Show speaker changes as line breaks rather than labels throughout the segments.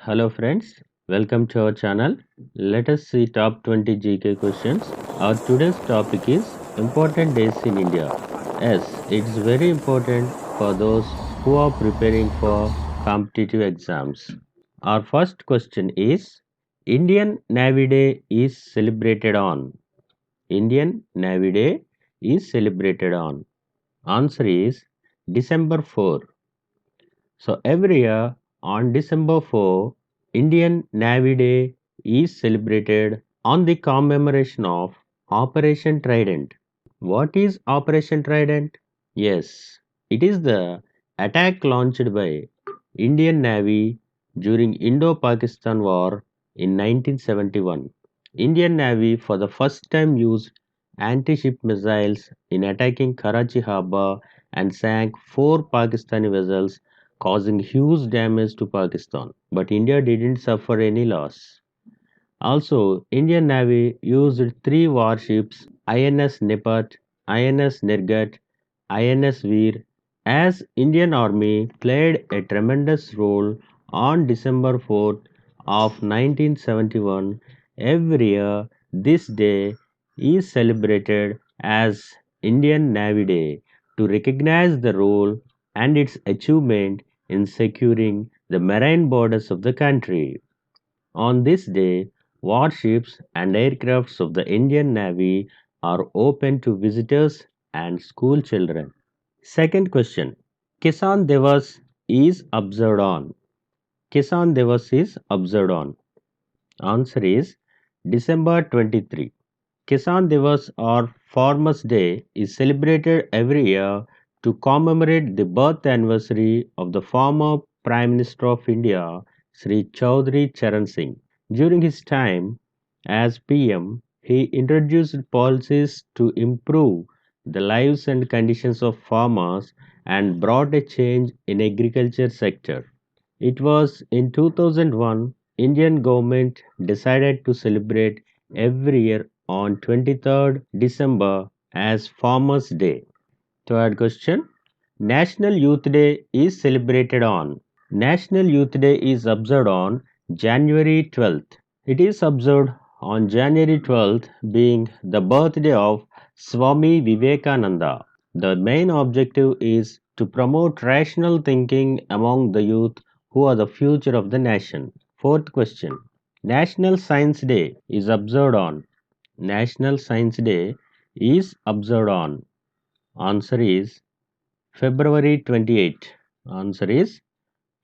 Hello friends, welcome to our channel. Let us see top 20 GK questions. Our today's topic is important days in India. Yes, it's very important for those who are preparing for competitive exams. Our first question is Indian Navy Day is celebrated on. Indian Navy Day is celebrated on. Answer is December 4. So every year on December 4, Indian Navy Day is celebrated on the commemoration of Operation Trident. What is Operation Trident? Yes, it is the attack launched by Indian Navy during Indo-Pakistan War in 1971. Indian Navy for the first time used anti-ship missiles in attacking Karachi Harbour and sank four Pakistani vessels, causing huge damage to Pakistan. But India didn't suffer any loss. Also, Indian Navy used three warships INS Nepat, INS Nirgat, INS Veer as Indian Army played a tremendous role on December 4th of 1971. Every year, this day is celebrated as Indian Navy Day to recognize the role and its achievement in securing the marine borders of the country. On this day, warships and aircrafts of the Indian Navy are open to visitors and school children. Second question. Kisan Devas is observed on. Kisan Devas is observed on. Answer is December 23. Kisan Devas or Farmers Day is celebrated every year to commemorate the birth anniversary of the former Prime Minister of India, Sri Chaudhry Charan Singh. During his time as PM, he introduced policies to improve the lives and conditions of farmers and brought a change in agriculture sector. It was in 2001 Indian government decided to celebrate every year on 23rd December as Farmers Day. Third question. National Youth Day is celebrated on. National Youth Day is observed on January 12th. It is observed on January 12th being the birthday of Swami Vivekananda. The main objective is to promote rational thinking among the youth who are the future of the nation. Fourth question. National Science Day is observed on. National Science Day is observed on. Answer is February 28. Answer is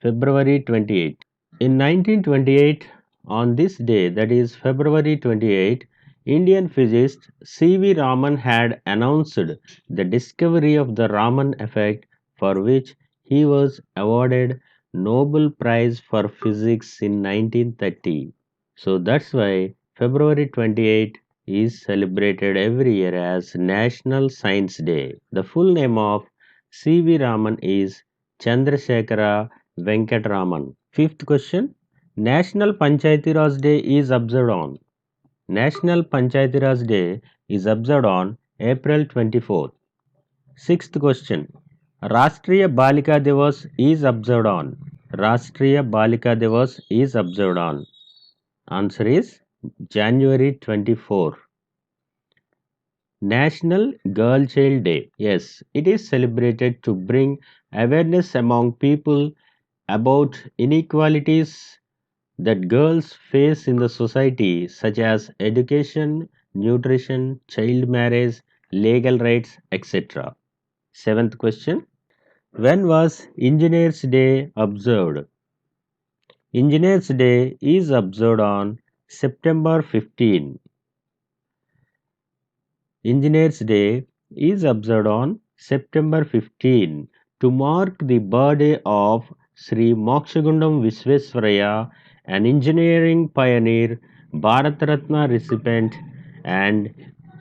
February 28. In 1928, on this day, that is February 28, Indian physicist C.V. Raman had announced the discovery of the Raman effect, for which he was awarded Nobel Prize for Physics in 1930. So that's why February 28 is celebrated every year as National Science Day. The full name of C.V. Raman is Chandrasekhara Venkatraman. Fifth question. National Panchayati Raj Day is observed on. National Panchayati Raj Day is observed on April 24th. Sixth question. Rashtriya Balika Divas is observed on. Rashtriya Balika Divas is observed on. Answer is January 24. National Girl Child Day. Yes, it is celebrated to bring awareness among people about inequalities that girls face in the society, such as education, nutrition, child marriage, legal rights, etc. Seventh question. When was Engineers Day observed? Engineers Day is observed on September 15. Engineers Day is observed on September 15 to mark the birthday of Sri Mokshagundam Visvesvaraya, an engineering pioneer, Bharat Ratna recipient, and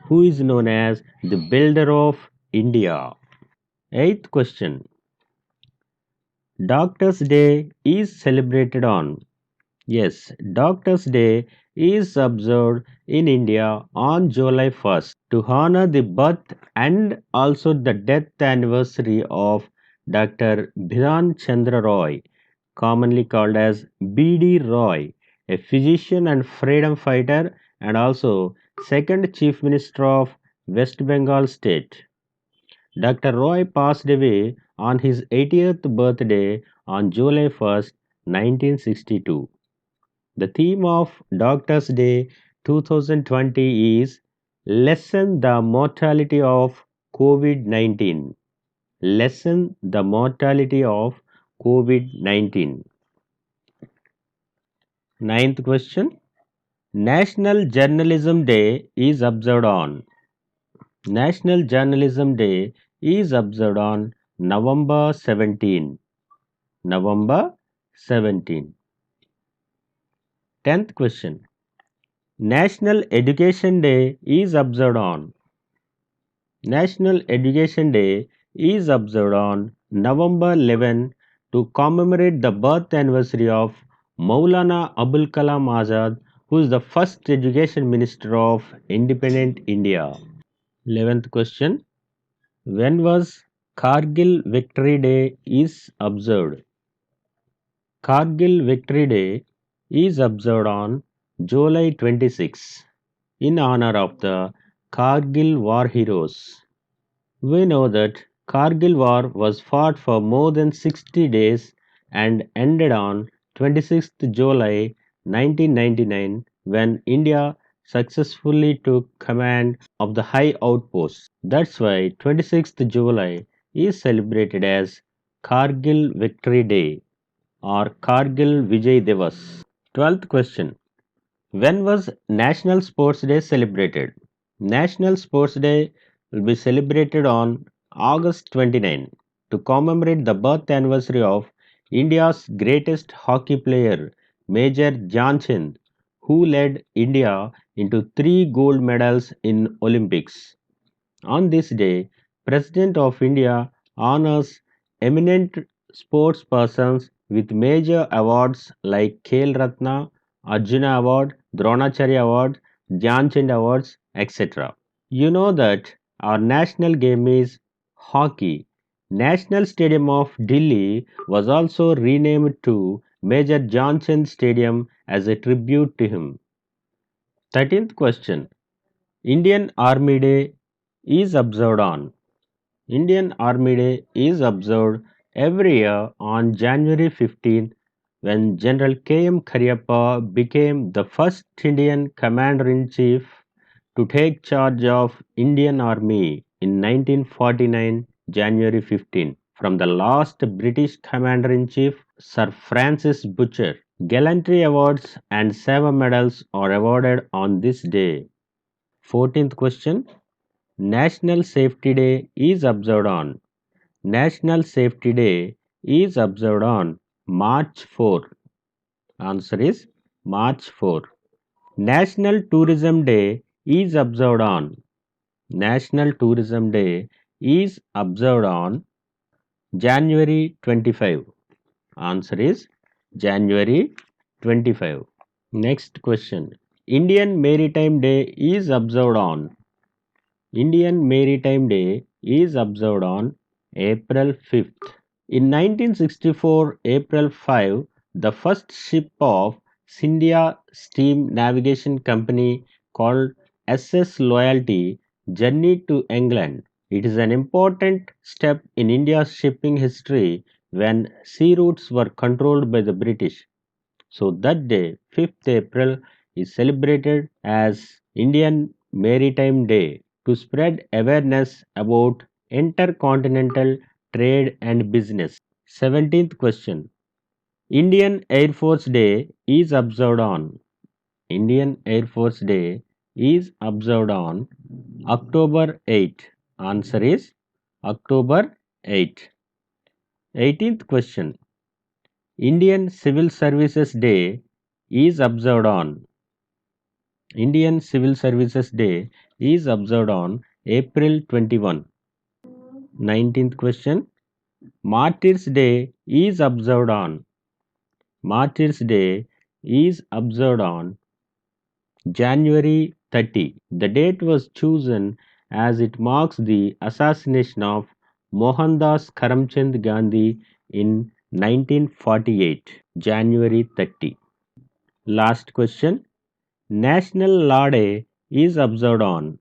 who is known as the builder of India. Eighth question. Doctors' Day is celebrated on. Yes, Doctors' Day is observed in India on July 1st to honor the birth and also the death anniversary of Dr. Bhiran Chandra Roy, commonly called as B.D. Roy, a physician and freedom fighter and also second Chief Minister of West Bengal state. Dr. Roy passed away on his 80th birthday on July 1st, 1962. The theme of Doctors' Day 2020 is Lessen the Mortality of COVID 19. Lessen the mortality of COVID 19. Ninth question. National Journalism Day is observed on. National Journalism Day is observed on November 17. November 17. 10th question. National Education Day is observed on. National Education Day is observed on November 11 to commemorate the birth anniversary of Maulana Abul Kalam Azad, who is the first Education Minister of independent India. 11th question. When was Kargil Victory Day is observed? Kargil Victory Day is observed on July 26 in honor of the Kargil war heroes. We know that Kargil war was fought for more than 60 days and ended on 26th July 1999 when India successfully took command of the high outposts. That's why 26th July is celebrated as Kargil Victory Day or Kargil Vijay Divas. 12th question. When was National Sports Day celebrated? National Sports Day will be celebrated on August 29 to commemorate the birth anniversary of India's greatest hockey player, Major Dhyanchand, who led India into 3 gold medals in Olympics. On this day, President of India honors eminent sports persons with major awards like Khel Ratna, Arjuna Award, Dronacharya Award, Dhyanchand Awards, etc. You know that our national game is hockey. National Stadium of Delhi was also renamed to Major Dhyanchand Stadium as a tribute to him. 13th question. Indian Army Day is observed on. Indian Army Day is observed every year on January 15 when General K.M. Cariappa became the first Indian Commander-in-Chief to take charge of Indian Army in 1949 January 15 from the last British Commander-in-Chief Sir Francis Butcher. Gallantry awards and Seva medals are awarded on this day. 14th question. National Safety Day is observed on. National Safety Day is observed on March 4. Answer is March 4. National Tourism Day is observed on. National Tourism Day is observed on January 25. Answer is January 25. Next question. Indian Maritime Day is observed on. Indian Maritime Day is observed on April 5th. In 1964, April 5, the first ship of Scindia Steam Navigation Company called SS Loyalty journeyed to England. It is an important step in India's shipping history when sea routes were controlled by the British. So that day, 5th April, is celebrated as Indian Maritime Day to spread awareness about intercontinental trade and business. 17th question. Indian Air Force Day is observed on. Indian Air Force Day is observed on October 8. Answer is October 8. 18th question. Indian Civil Services Day is observed on. Indian Civil Services Day is observed on April 21. 19th question. Martyrs Day is observed on. Martyrs Day is observed on January 30. The date was chosen as it marks the assassination of Mohandas Karamchand Gandhi in 1948, January 30. Last question. National Law Day is observed on.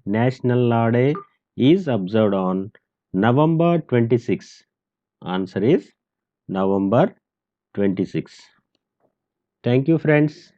National Law Day is observed on November 26. Answer is November 26. Thank you, friends.